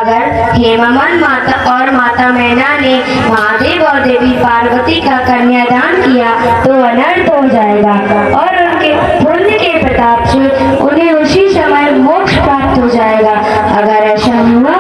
अगर हेमामान माता और माता मैना ने महादेव और देवी पार्वती का कन्यादान किया तो अनर्थ हो जाएगा और उनके पुण्य के प्रताप से उन्हें उसी समय मोक्ष प्राप्त हो जाएगा। अगर ऐसा हुआ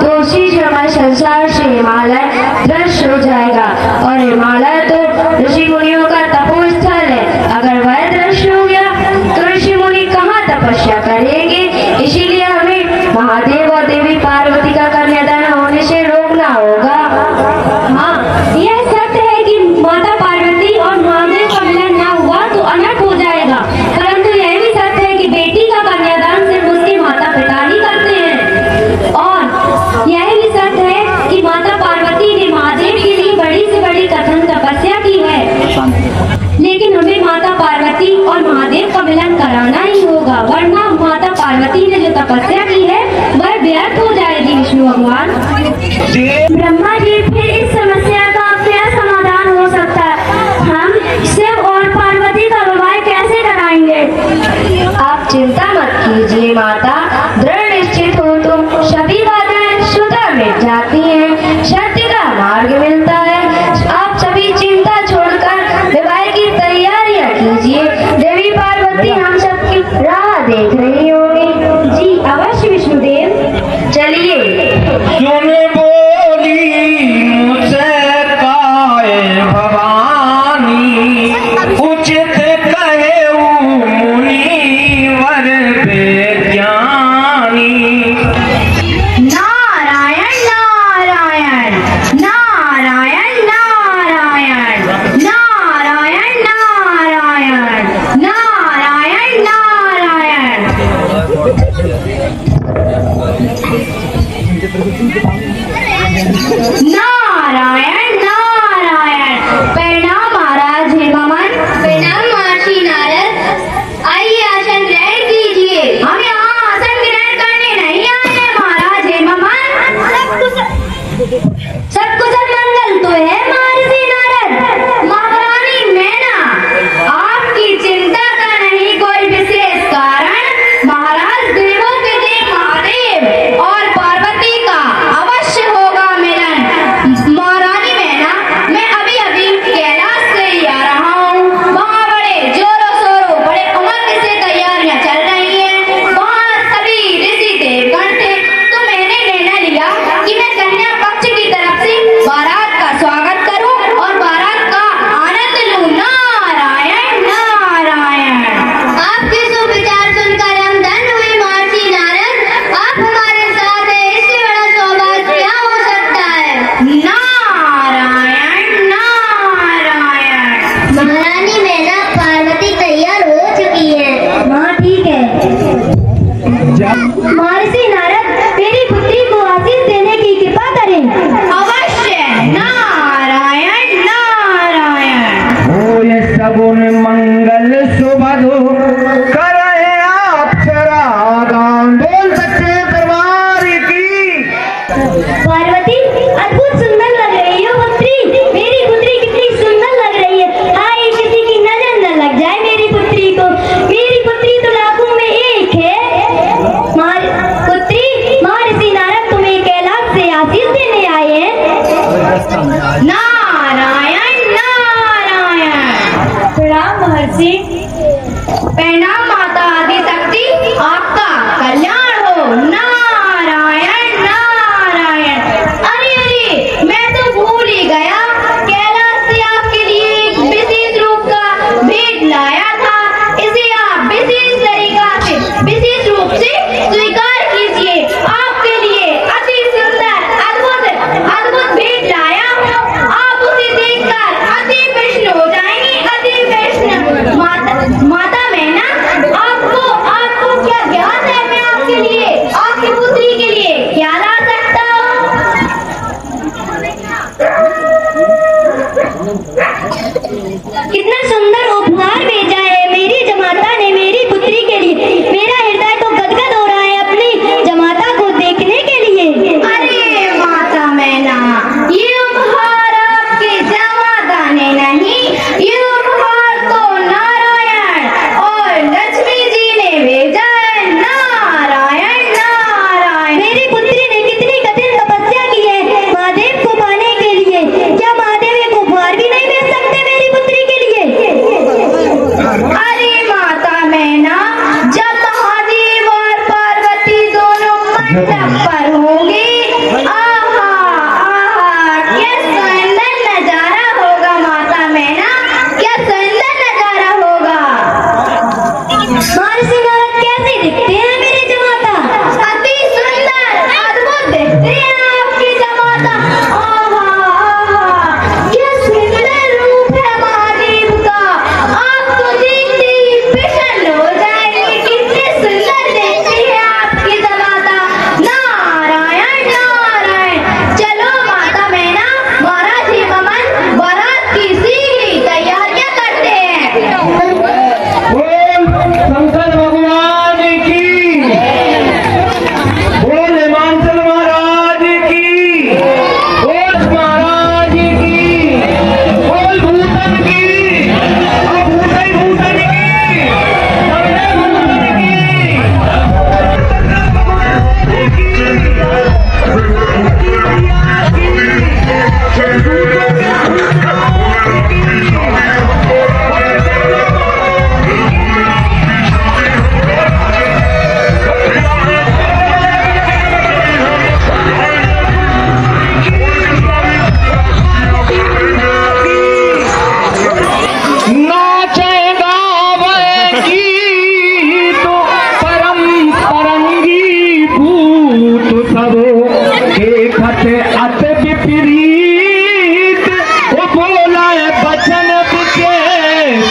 तो उसी समय संसार से हिमालय ध्वस्त हो जाएगा और हिमालय तो ऋषि मुनियों का तपोस्थल है। अगर वह ध्वस्त हो गया तो ऋषि मुनि कहाँ तपस्या करेंगे। इसीलिए हमें महादेव और देवी पार्वती का कन्यादान होने से रोकना होगा। हाँ, यह सत्य है कि माता पार्वती और महादेव का मिलन न हुआ तो अनर्थ हो जाएगा, परंतु यह भी सत्य है कि बेटी का कन्यादान सिर्फ उसके माता पिता ही करते हैं। और यह भी सत्य है कि माता पार्वती ने महादेव के लिए बड़ी से बड़ी कठिन तपस्या की है, लेकिन हमें माता पार्वती और महादेव का मिलन कराना ही होगा, वरना माता पार्वती ने जो तपस्या की है वह व्यर्थ हो जाएगी। विष्णु भगवान ब्रह्मा जी, फिर इस समस्या का क्या समाधान हो सकता है? हम शिव और पार्वती का विवाह कैसे कराएंगे? आप चिंता मत कीजिए माता, दृढ़ निश्चित हो तो सभी बाधाएं स्वतः मिट जाती हैं, सत्य का मार्ग मिलता है। आप सभी चिंता छोड़कर विवाह की तैयारियां कीजिए। देवी पार्वती हम सबकी राह देख रही होगी। जी अवश्य विष्णुदेव। चलिए। सुन बोली मुझसे काहे भवानी, उचित कहे मुनिवर विज्ञानी। नारायण नारायण नारायण नारायण नारायण नारायण नारायण नारायण। नारायण नारायण। प्रणाम महाराज हेमामान। प्रणाम महर्षि नारद। आइए आसन ग्रहण कीजिए। हम यहाँ आसन ग्रहण करने नहीं आए हैं महाराज हेमामान। सब कुशल मंगल तो है महर्षि नारद। महारानी मैना, आपकी चिंता का नहीं कोई विशेष कारण। महाराज देवों के देव महादेव और पार्वती का अवश्य होगा मिलन। महारानी मैना, मैं अभी अभी कैलाश से ही आ रहा हूँ। वहाँ बड़े जोरों शोरों बड़े उमंग से तैयारियां चल रही हैं। वहाँ सभी ऋषि देवगण थे, तो मैंने निर्णय लिया कि मैं कन्या पक्ष की तरफ से बारात का स्वागत करूं और बारात का आनंद लूं। नारायण नारायण। आपके सुविचार सुनकर हम धन्य हुए महर्षि नारद। आप हमारे साथ हैं, इससे बड़ा सौभाग्य क्या हो सकता है? नारायण नारायण। महारानी मैना, पार्वती तैयार हो चुकी है। हाँ ठीक है। महर्षि नारद, मेरी पुत्री को आशीष देने की कृपा करें। अवश्य। नारायण नारायण। होय सगुन मंगल सुभदु, करे अप्सरा गान। बोल सच्चे दरबार की। पार्वती, अद्भुत सुंदर लग रही हो पुत्री। मेरी पुत्री कितनी सुंदर लग रही है। हाय, किसी की नजर न लग जाए मेरी पुत्री को। मेरी पुत्री तो लाखों में एक है। पुत्री, महर्षि नारद तुम्हें कैलाश से आशीष देने आए हैं। नारायण नारायण। प्रणाम महर्षि। प्रणाम माता आदिशक्ति, आपका कल्याण हो। नारायण नारायण। अरे अरे, मैं तो भूल ही गया, कैलाश से आपके लिए एक विशेष रूप का भेंट लाया था। इसे आप विशेष तरीका से, विशेष रूप से स्वीकार कीजिए। आपके लिए अति सुंदर अद्भुत अद्भुत भेंट लाया हूँ। आप उसे देखकर अति प्रसन्न हो जाएंगे, अति प्रसन्न। माता मैना,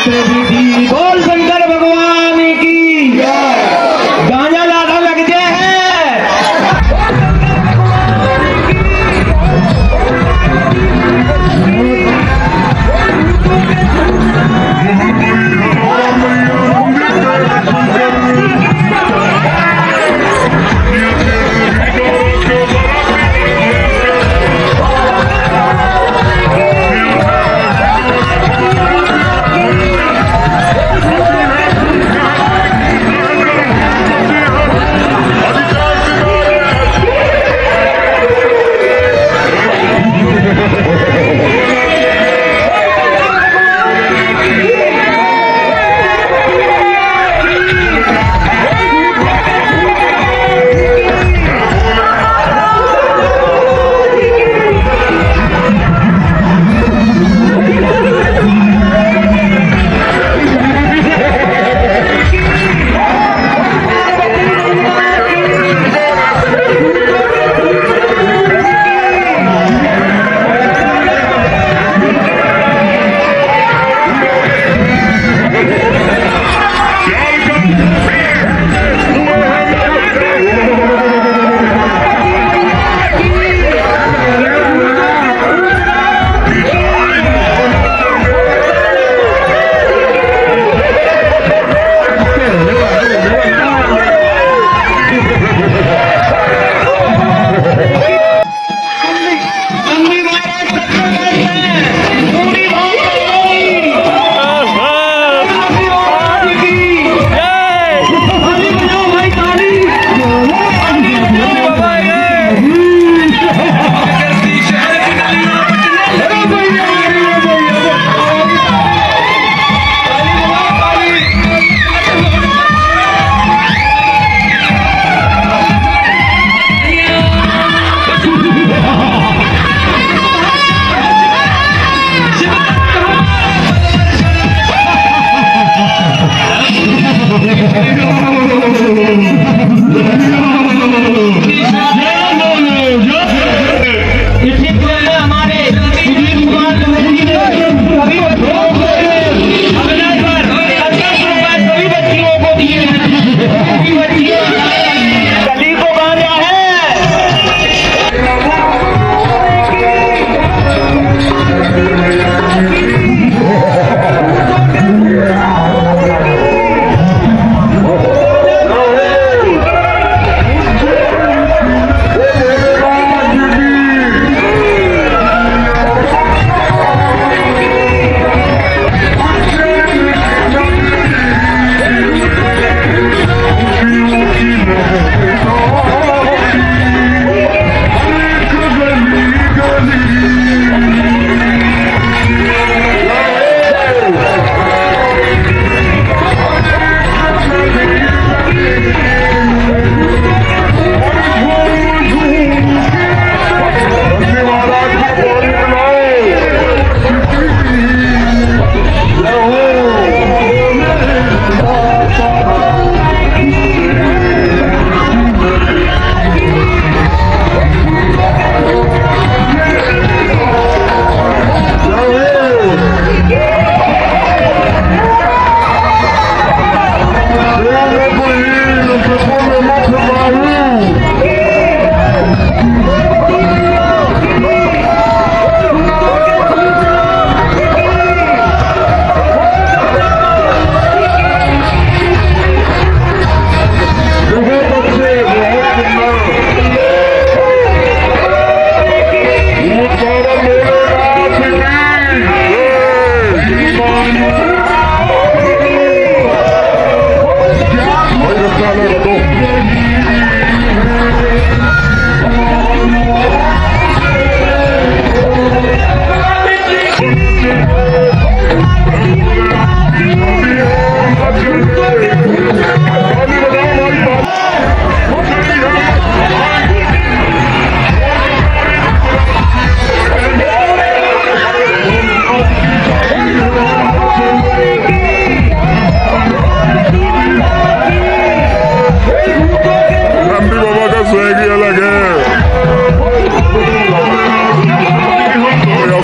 विधि। बोल शंकर भगवान की गांजा लादा लग जाए है।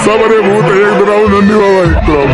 सबरे भूत एक तरफ नंदी बाबा एक तरफ।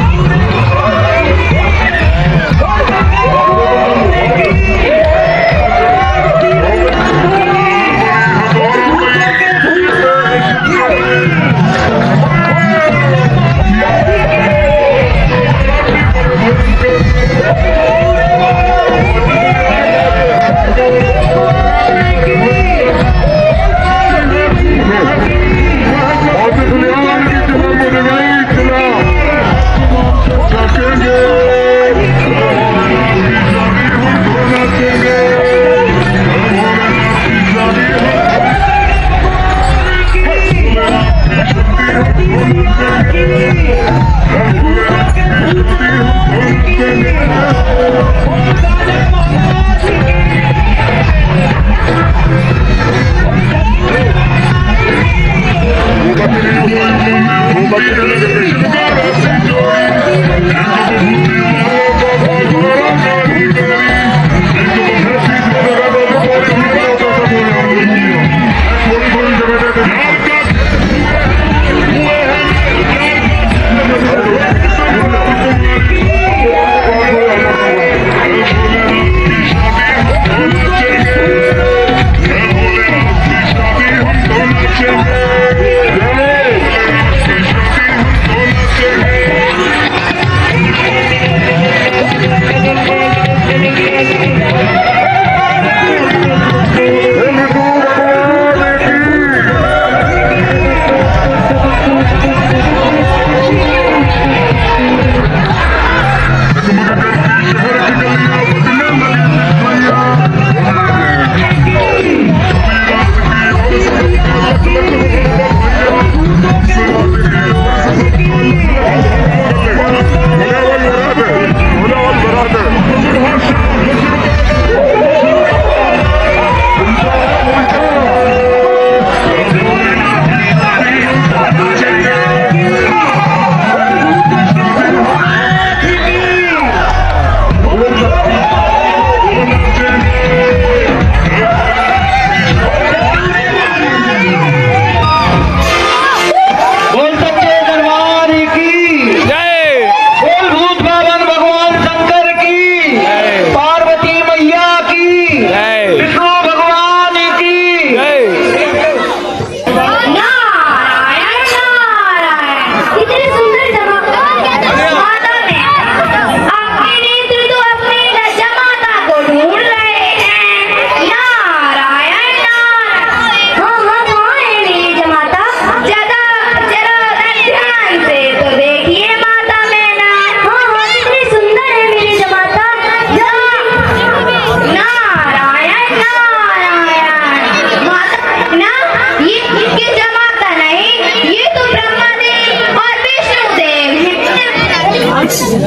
जब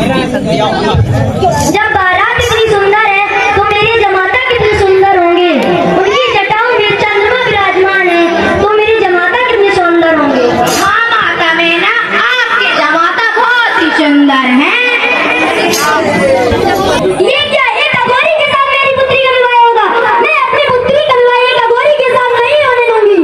बारात इतनी सुंदर है तो मेरी जमाता कितनी सुंदर होंगे। उनकी जटाओं में चंद्रमा विराजमान है तो मेरी जमाता कितनी सुंदर होंगे। हाँ माता मैना, आपके जमाता बहुत ही सुंदर है। ये क्या, एक अघोरी के साथ मेरी पुत्री का विवाह होगा? मैं अपनी पुत्री का विवाह एक अघोरी के साथ नहीं होने दूंगी।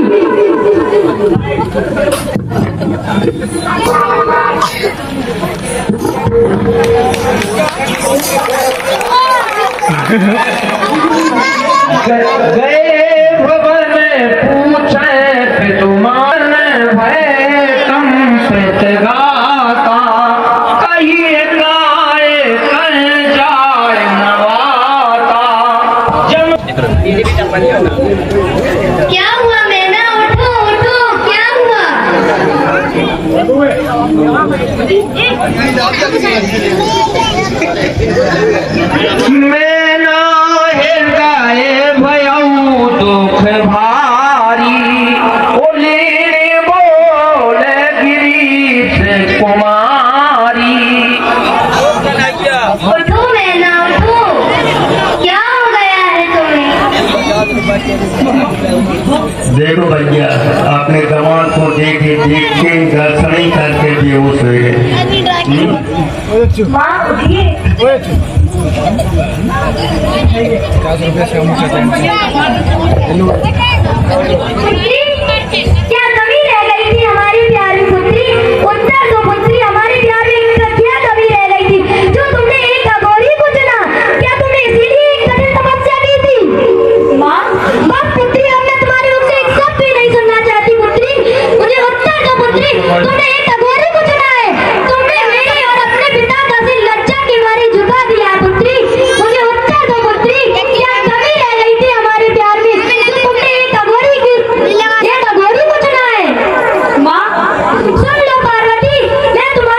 गए भवन पूछे पितुमान भय तम गाता कहिए गाय कल जाय नवाता। क्या हुआ मैना, उठो उठो, क्या हुआ? मैना हृदय भयऊ दुख भारी ओले बोल गिरीश कुमारी। उठो मैना, उठो, क्या हो गया है तुम्हें? देखो भैया, आपने दामाद को देखे देखते ही दर्शन ही करके बेहोश हो गए। माँ उठिए। पुत्री, क्या कमी रह गई थी हमारी प्यारी पुत्री? उत्तर दो पुत्री, हमारी प्यारी क्या कमी रह गई थी जो तुमने एक अघोरी को चुना? क्या तुमने इसीलिए एक कठिन तपस्या की थी? माँ बस पुत्री, अब मैं तुम्हारे मुख से एक शब्द भी नहीं सुनना चाहती पुत्री। मुझे उत्तर दो पुत्री, तुमने एक अघोरी को चुना है। तुमने मेरी और अपने पिता का सिर लज्जा के मारे झुका दिया पुत्री। मुझे उत्तर दो पुत्री, क्या कमी रह गई थी हमारे प्यार में जो तुमने एक अघोरी को चुना है? माँ सुन लो पार्वती, मैं तुम्हारे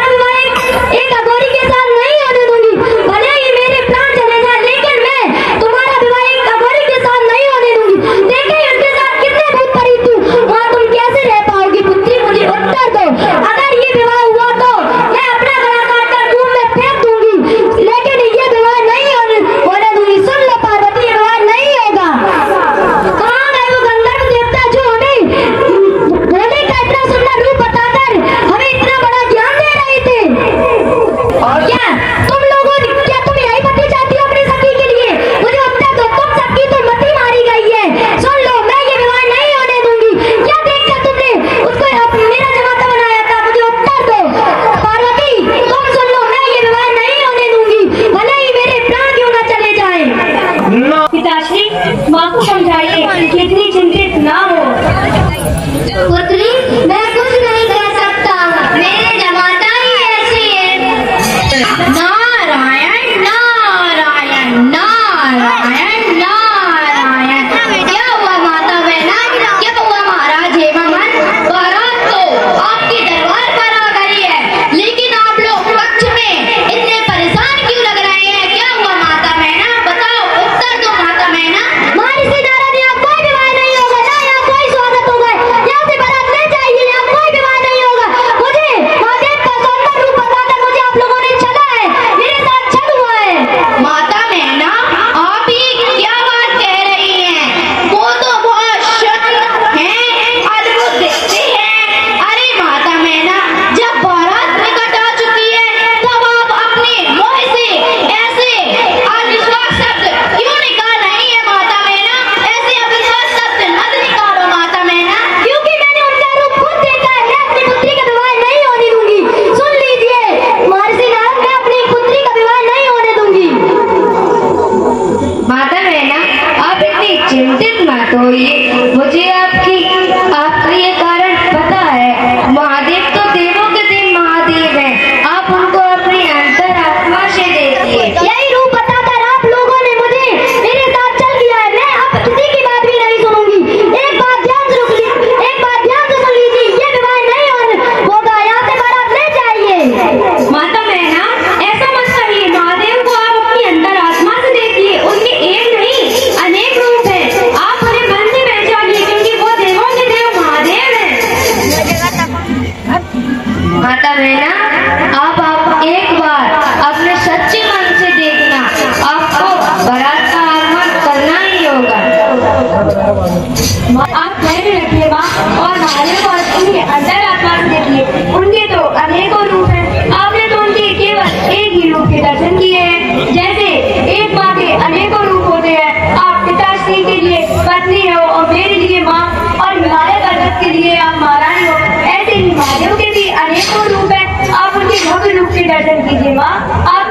भी दर्शन कीजिए माँ, आप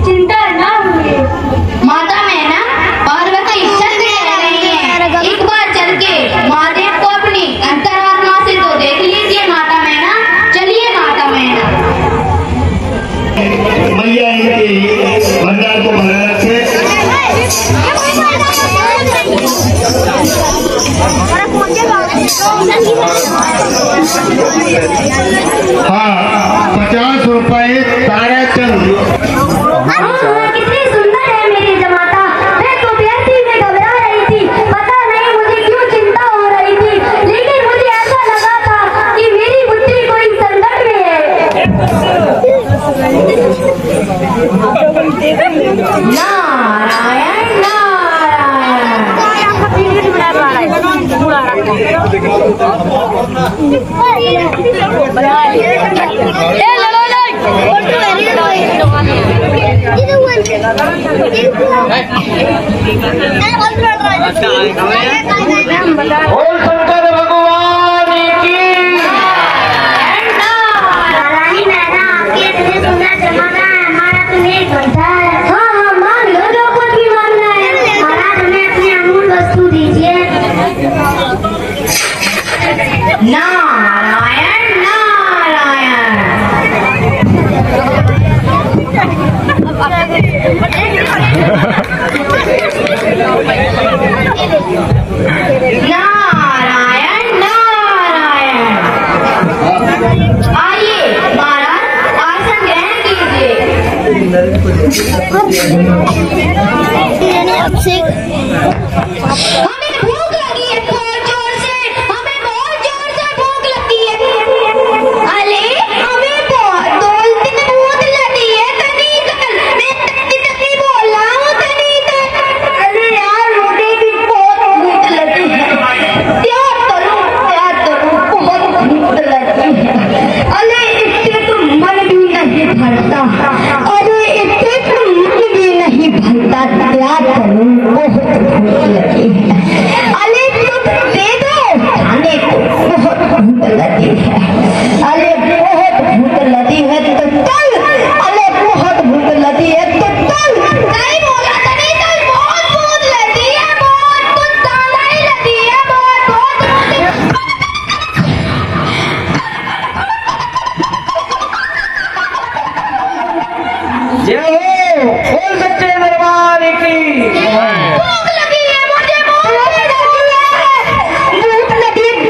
चिंता ना होइए। माता मैना पार्वती चल रह रही है, एक बार चल के महादेव को अपनी अंतरात्मा से तो देख लीजिए माता मैना। चलिए माता मैना। मैया इनके भंडार को भरा रखे। हाँ, 50 रुपए तारा चंद। कितनी सुंदर है मेरी जमाता। मैं तो व्यक्ति में घबरा रही थी, पता नहीं मुझे क्यों चिंता हो रही थी, लेकिन मुझे ऐसा लगा था कि मेरी पुत्री कोई संकट में है। नारायण नारायण। बोल शंकर भगवान की। रानी मैना, आपकी इतनी सुंदर जमाता है, हमारा तुम्हें एक घंटा है। हाँ हाँ मान लो, जो कुछ भी मांगना है। महाराज हमें अपनी अमूल वस्तु दीजिए। नारायण नारायण। नारायण नारायण। आइए महाराज, आसन ग्रहण कीजिए। हमें भूख लगी है बहुत जोर से, हमें बहुत जोर से भूख लगी है। अरे हमें बहुत दो दिन भूख लगी है तनिकल, मैं तनी बोल रहा हूँ तनिकल। अरे यार मुझे भी बहुत भूख लगी है, क्या करूँ बहुत भूख लगी है। अरे इससे तो मन भी नहीं भरता, अरे इससे तो मन भी नहीं भरता, क्या करूँ बहुत भूख लगी है। अरे तुम दे दो खाने को, बहुत भूख लगी है। अरे बहुत भूख लगी है तो चल, अरे बहुत भूख लगी है तो चल। नहीं बोला तभी तो बहुत भूख लगी है, बहुत कुछ ज्यादा ही लगी है, बहुत। जय हो, बोल सच्चे दरबार की। भूख लगी है मुझे, भूख लगी है। भूख लगी है,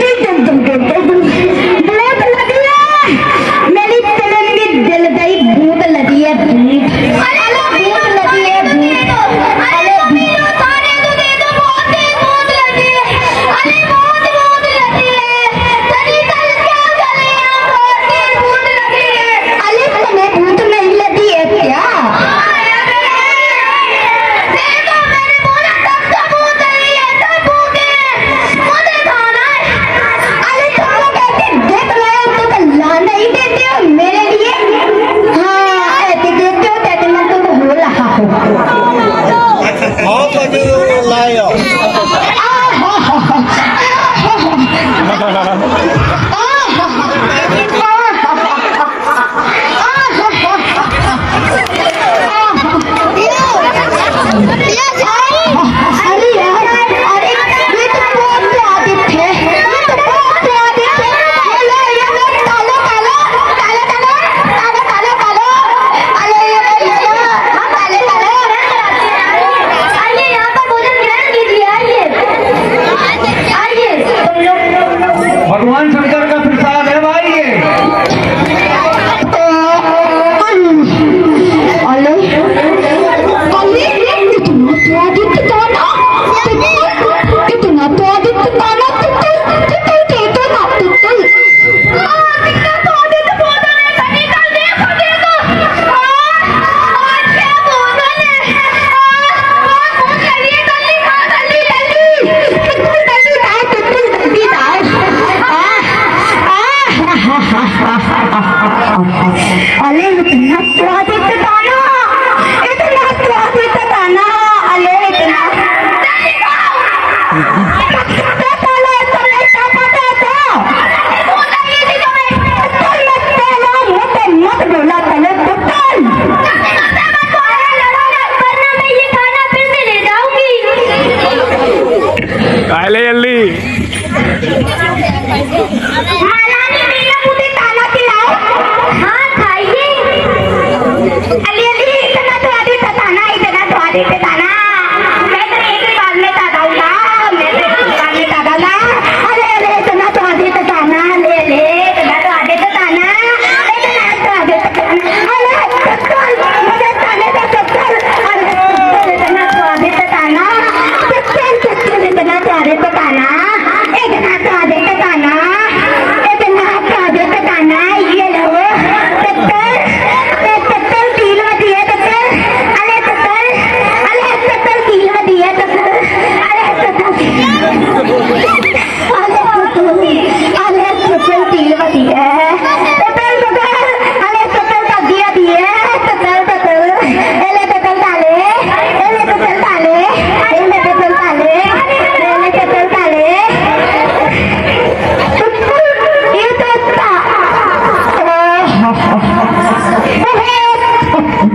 मेरी तन में जल गई। भूख लगी है, भूख लगी है, अरे मम्मी लो सारे तो दे दो, बहुत ही भूख लगी है। अरे बहुत भूख लगी है, तनिकल क्या करें यार, बहुत ही भूख लगी है। अरे तुम्हें भूख नहीं लगी है क्या? दे दो मेरे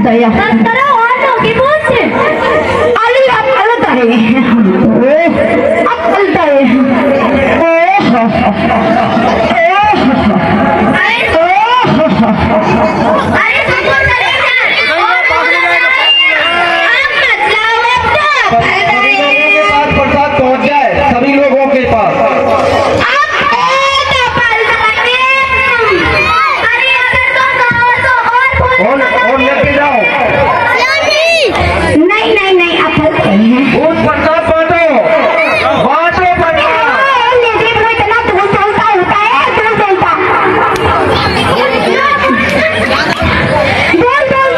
दया करो और तो की पूछ अली अकलता है अकलता है प्रसाद पहुंच जाए सभी लोगों के पास। और लेके जाओ। नहीं आप फलते हैं उस प्रसाद बांटो बांटो इतना दूर चलता होता है दूर बोलता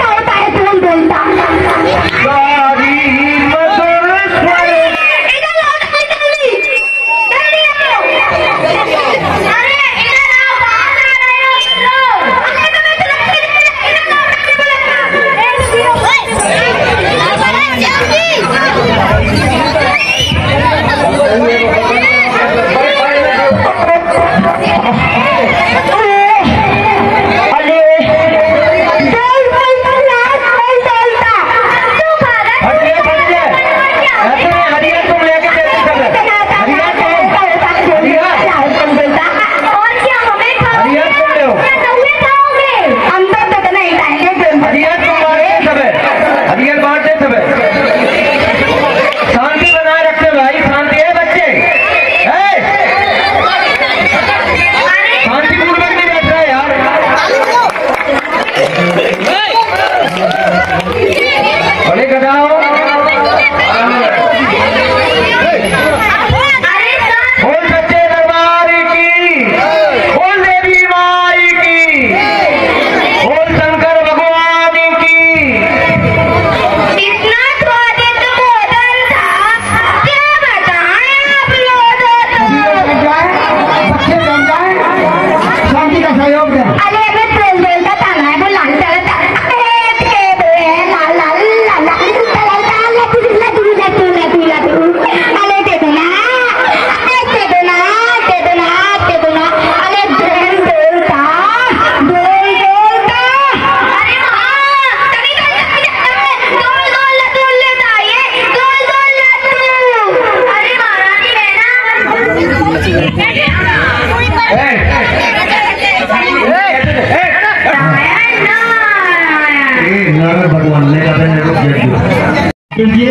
होता है दूर बोलता सारी मधुर स्वर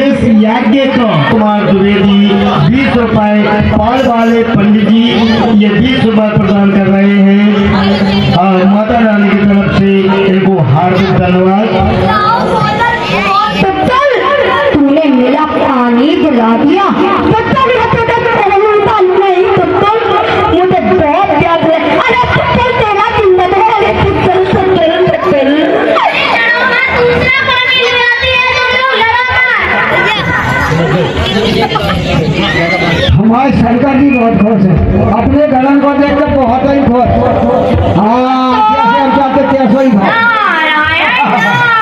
इस यज्ञ को कुमार द्विवेदी 20 रुपए पाल वाले पंडित जी ये 20 रुपए प्रदान कर रहे हैं और माता रानी की तरफ से इनको हार्दिक धन्यवाद। तूने मेरा पानी दिला दिया मुझे बहुत प्यार है अरे तेरा जिंदगी हमारे सरकार जी बहुत खुश है अपने गलन को देखकर बहुत ही खुश। हाँ जैसे हम चाहते तैसे ही